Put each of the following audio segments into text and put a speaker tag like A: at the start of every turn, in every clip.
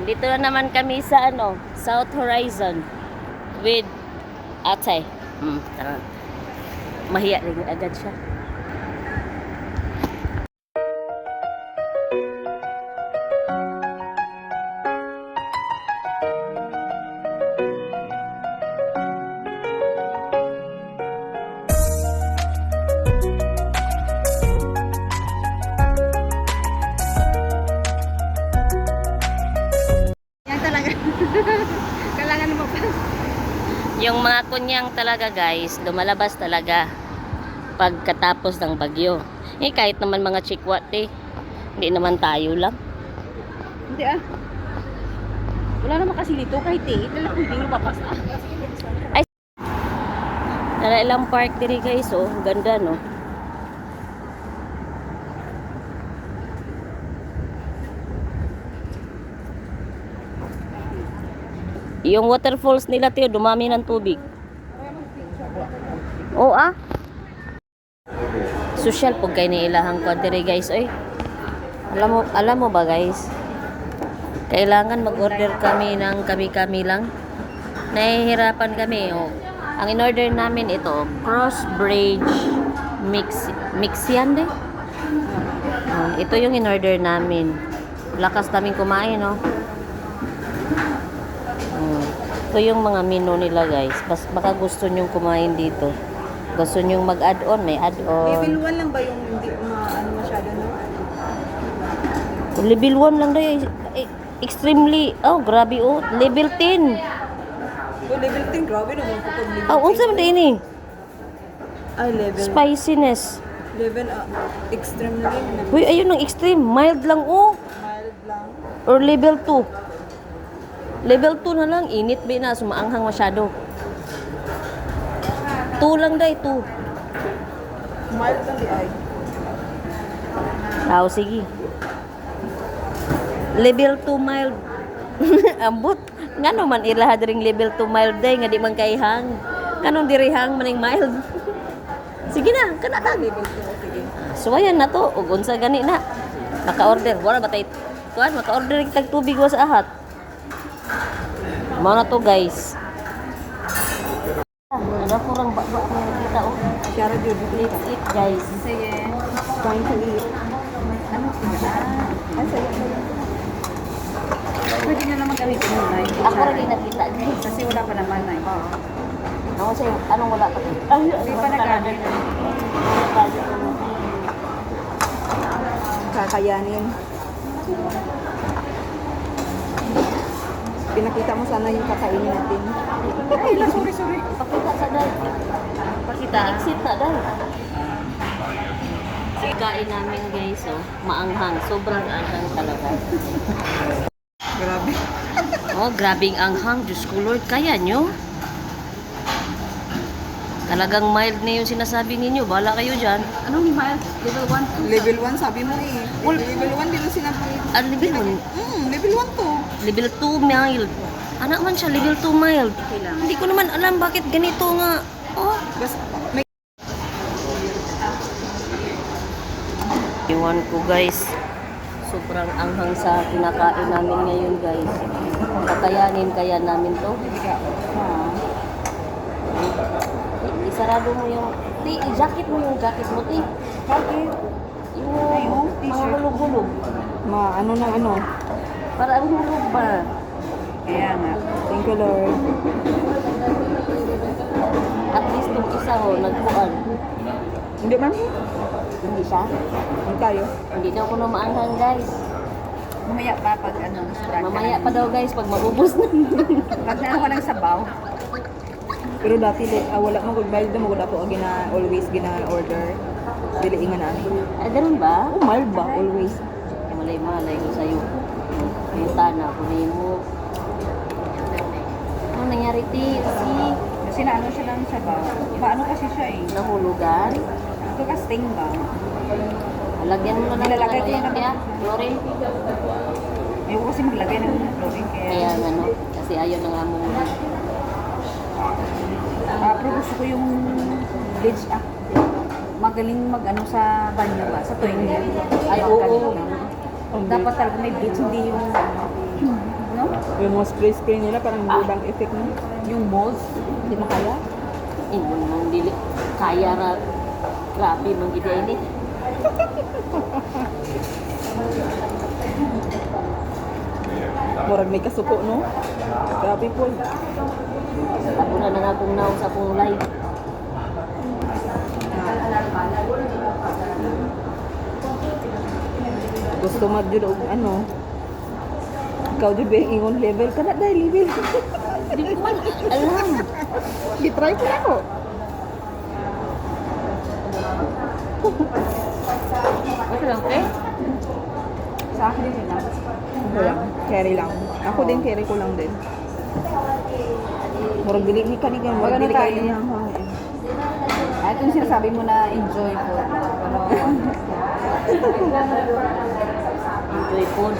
A: Dito na naman kami sa South Horizon with Atay. Tara. Mahiya rin agad siya.
B: Kailangan mo pa.
A: Yung mga kunyang talaga guys, lumalabas talaga pagkatapos ng bagyo. Kahit naman mga chikwate, hindi naman tayo lang.
B: Hindi wala naman kasi dito kahit dala ko hindi lumabas
A: Ay, nala ilang park diri guys, oh. Ganda, no? Yung waterfalls nila, tiyo, dumami ng tubig. Oo, social po kayo ni ilahang kwadiri, guys. Oy, alam mo ba, guys? Kailangan mag-order kami ng kami-kami lang. Nahihirapan kami. Oh. Ang in-order namin ito, cross bridge mix yan, de. Ito yung in-order namin. Lakas namin kumain, no? Ito yung mga menu nila guys. Baka gusto nyong kumain dito. Gusto nyong mag-add-on, may add-on.
B: Level 1 lang ba yung hindi masyado, no?
A: Level 1 lang daw. Extremely, grabe oh. Level 10.
B: Level 10, grabe naman po pag level 10.
A: Unsa man din ni?
B: Level.
A: Spiciness.
B: Level, extreme na rin.
A: Uy, ayun ang extreme. Mild lang oh.
B: Mild lang.
A: Or level 2. Level 2 na lang. Init ba na. Sumaanghang masyado. 2 lang day, 2.
B: Mild lang di ay.
A: Sige. Level 2 mild. Ambot. Nga naman ilahad ring level 2 mild day. Nga di man kaihang. Kanong dirihang maning mild. Sige na. Kana lang.
B: Level 2, sige.
A: Suwayan na to. Ug unsa gani na. Maka-order. Wala ba tayo? Kuan, maka-order kitag tubig wa sa ahat. Mau na to guys. Ada kurang bak-bak kita oh.
B: Shara jud
A: Let's eat guys.
B: Sige. Trying to eat. Ano sila? Sige. Pwede nyo naman gamitin mo na.
A: Ako rin nakita guys.
B: Kasi wala pa naman na.
A: Ako sa'yo, anong wala pa?
B: Hindi pa nagamit. Kakayanin. Pinakita mo sana yung kakainin natin. Ay, sorry.
A: Pakita sa dahil.
B: Pakita.
A: Exit na dahil. Kain namin guys, oh. Maanghang. Sobrang anghang talaga.
B: Grabe.
A: Grabing anghang. Diyos ko Lord, kaya nyo? Talagang mild na yung sinasabi ninyo. Bala kayo dyan.
B: Anong mild? Level 1? Level 1 sabi mo eh.
A: Well,
B: level 1 din ang sinabi.
A: Level 1?
B: Level 1 to.
A: Level 2 mild. Anak man siya, level 2 mild.
B: Okay lang.
A: Hindi ko naman alam bakit ganito nga.
B: Basta, may...
A: Iwan ko guys. Sobrang anghang sa kinakain namin ngayon guys. Kakayanin kaya namin to. Isarado mo yung... i-jacket mo yung jacket mo, ti.
B: Bakit?
A: Yung mga hulog-hulog.
B: Ano ng ano?
A: Para ang hulog ba?
B: Kaya nga. Thank you, Lord.
A: At least yung isa nagkuan.
B: Hindi man?
A: Hindi siya.
B: Hindi tayo.
A: Hindi daw ko na maanghang guys.
B: Mamaya pa pag
A: Mamaya pa daw guys pag maubos na.
B: Magdala ko ng sabaw. Pero dati, wala mo good-mild na magod ako always gina-order. Diliingan na.
A: Ganun ba?
B: Mild ba? Always.
A: Malay ko sa'yo. Punta na ako mo. Ano nangyari, ti?
B: Kasi naano siya ng sabaw. Paano kasi siya eh?
A: Nahulugan?
B: Ito ka sting ba?
A: Lagyan mo na ng
B: Nilalagay ko na
A: kaya, chlorine.
B: Ayoko kasi maglagay ng chlorine
A: Kaya ano, kasi ayaw na nga mo.
B: Pero gusto ko yung veg magaling mag-ano sa banyo ba? Sa tuwing
A: Ay, oo.
B: Dapat talaga may veg, hindi yung no? Yung mga spray nila parang budang effect, no? Yung molds, hindi mo kaya?
A: Ingon nang dili kaya ra grabe man gid ini.
B: Murag may kasuko, no? Grabe po.
A: Ako na nga akong naw sa akong live.
B: Gusto mo jud og ano? Ikaw jud ba yung ingon level ka na dahil level.
A: Di ko man alam.
B: Gitry ko na ako.
A: Okay lang, okay?
B: Sa akin din lang. Ako lang. Carry lang. Ako din carry ko lang din. Murag dili ni kanigan. Murag dili kayo niya.
C: Ay, kung sinasabi mo na enjoy po. Pero,
A: Enjoy food.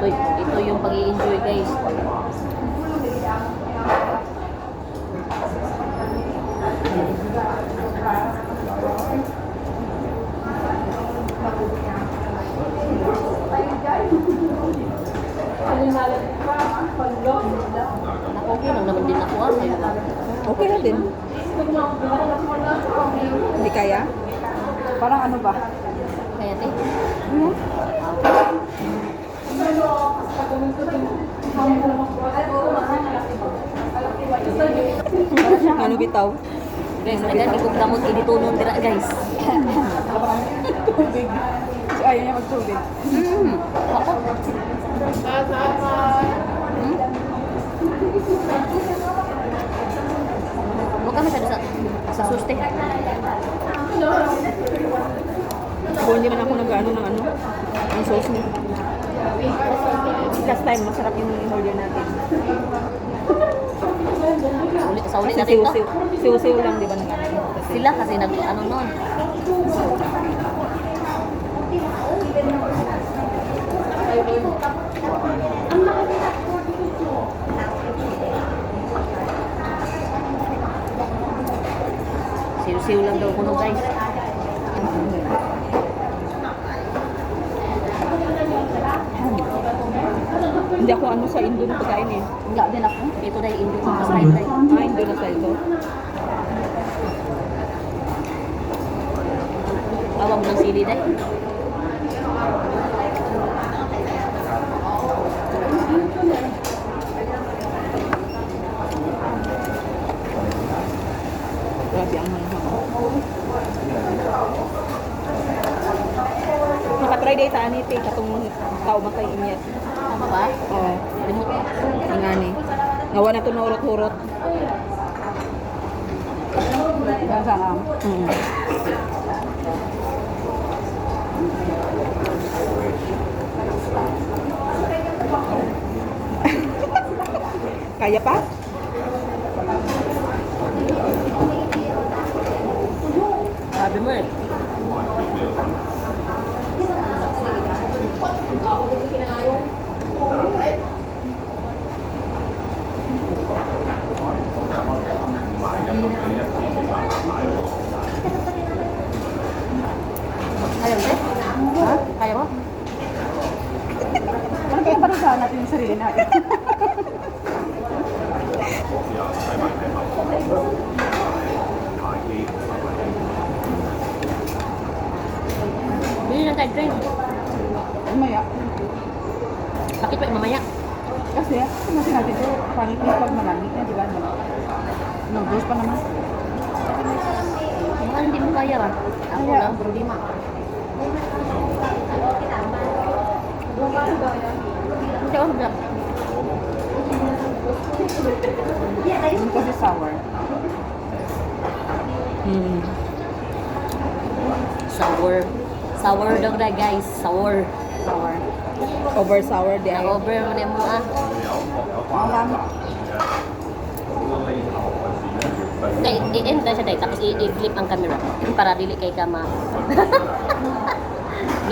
A: Ito yung pag-i-enjoy guys. Okay lang naman din ako kayo ba?
B: Okay na din. Hindi kaya?
C: parang ano ba?
A: Kaya te?
B: Ano bitaw?
A: Guys, nagan ikog kamot iditunon dira guys.
C: Tubig. Si ayaw niya magtubig.
A: Ako. Huwag ka masyado sa suste.
B: Ako hindi man ako nag-ano ng ano. Ang sauce niya. Last time, masarap yung in-order natin.
A: Sa ulit
B: Kasi
A: natin to.
B: siw-siw lang, di ba nag-ano?
A: Sila kasi nag-ano nun. Siw-siw lang daw kuno guys.
B: Hindi ako ano sa Indo na pagkain eh.
A: Enggak din ako. Ito dahil Indo ko sa style dahil.
B: Ah, Indo na style to.
A: Awag ng sili dahil.
B: Grabe ang manghang. Nakatry day ta ani te katong tao matay inyat.
A: Tama ba?
B: Oo.
A: Limot.
B: Ingani. Ngawa na to na urot-urot.
C: Yan sana.
B: Kaya pa?
A: Sabi mo eh. Kaya mo? Ha? Kaya mo?
C: Ano kaya parusahan natin yung sarili natin?
A: Bili ng tide drink.
C: Umaya.
A: Bakit pa mamaya?
C: Kasi, ano natin ito, pangit yung pag malamig na, di ba? Nag-bruise pa naman.
A: Mga hindi mo kaya ba? Ako
C: Kaya.
A: lang, problema. Hindi ako mag
C: Yung kasi sour.
A: Sour. Sour daw na guys. Sour.
C: Sour.
B: Over sour di ay.
A: Na-over mo na mo ah.
C: Ang dami.
A: I-end na siya dahil. Tapos i-flip ang camera. Para dili kay ka ma...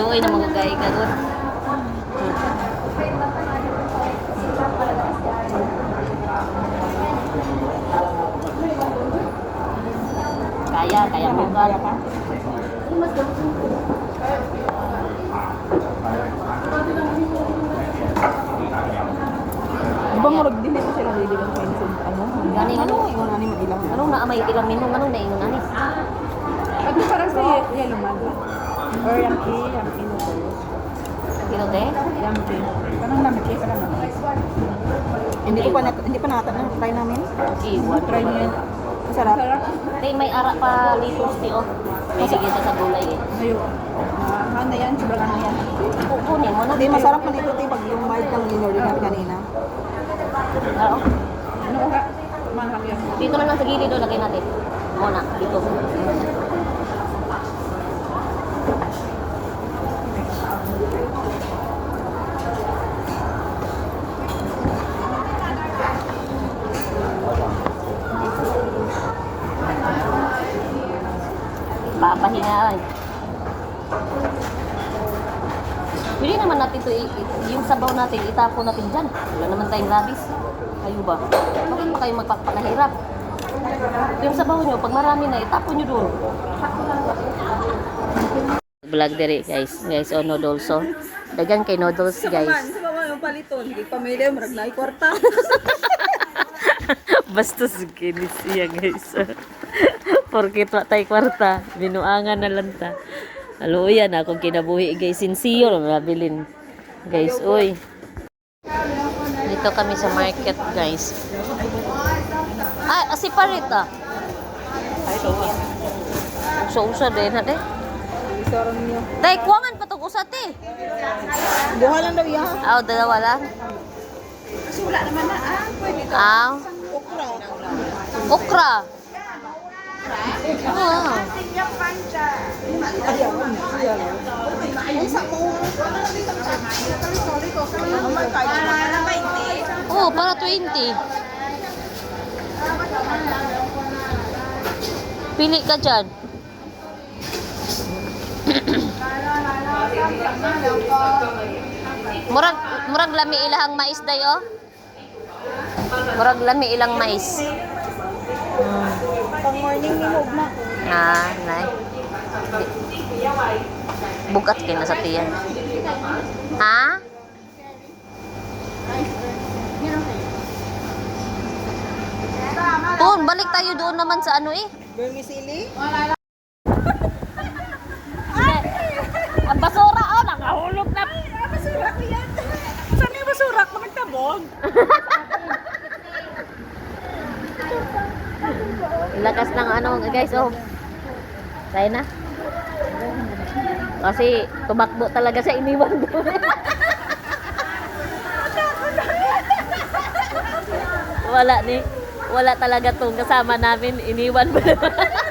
A: Luoy na mga gay ka doon. Kaya mo
C: Kaya pa.
A: ani
B: Ano
A: ano?
B: ingon ani man ilang?
A: Anong naamay ilang minong anong naingon ani?
C: Pag parang sa yellow man. Or yamki noodles.
A: Kilo te?
C: Yamki. Parang namiki, parang namiki.
B: Hindi pa nata na try namin.
A: Iwan.
C: Try niyo yan.
B: Masarap.
C: Sarap.
A: Te may ara pa litos ti oh. May sige sa gulay eh.
C: Ngayon. Ano yan? Sobrang ano yan.
A: Kukunin mo na.
B: Hindi masarap man ito ti pag yung mild kang in-order natin kanina.
A: Oo.
C: Ano ka? Mahal yan.
A: Dito na lang sa gilid lagay natin. Muna, dito. Papahinga. Pwede naman natin ito, yung sabaw natin, itapon natin dyan. Wala naman tayong rabis. Kayo ba? Bakit ba kayo magpapalahirap? Yung sabaw nyo, pag marami na, itapon nyo doon. Vlog dere guys. Guys, o noodles o. Dagan kay noodles guys.
B: Sa mga yung paliton, hindi pamilya marag na kwarta.
A: Basta sige siya guys. Porkit wa tay kwarta, binuangan na lang ta. Haluya na akong kinabuhi guys. Sinsiyo na mabilin. Guys, uy. Dito kami sa market guys. Ah, si Parita. Usa-usa din na de.
B: Isaron niyo.
A: Tay, kuwangan pa tong usa te.
B: Duha lang daw iya.
A: Aw, dalawa lang.
C: Kasi wala naman na. Pwede to.
A: Aw.
B: Okra.
A: Okra. Ah.
B: Ayaw.
A: Oh, para 20. Pili ka dyan. murag lami ilahang mais dayo. Murag lami ilang mais.
B: Pang morning ni Hugma.
A: Ah, nay. Bugat kayo na sa tiyan. Ha? Doon, balik tayo doon naman sa ano eh.
B: Vermicelli.
A: Ang basura, oh, nakahulog na.
B: Basura ko yan. Saan yung basura ko nagtabog?
A: Lakas ng ano, guys, oh. Tayo na. Kasi tumakbo talaga sa iniwan doon. Wala talaga tong kasama namin, iniwan ba naman?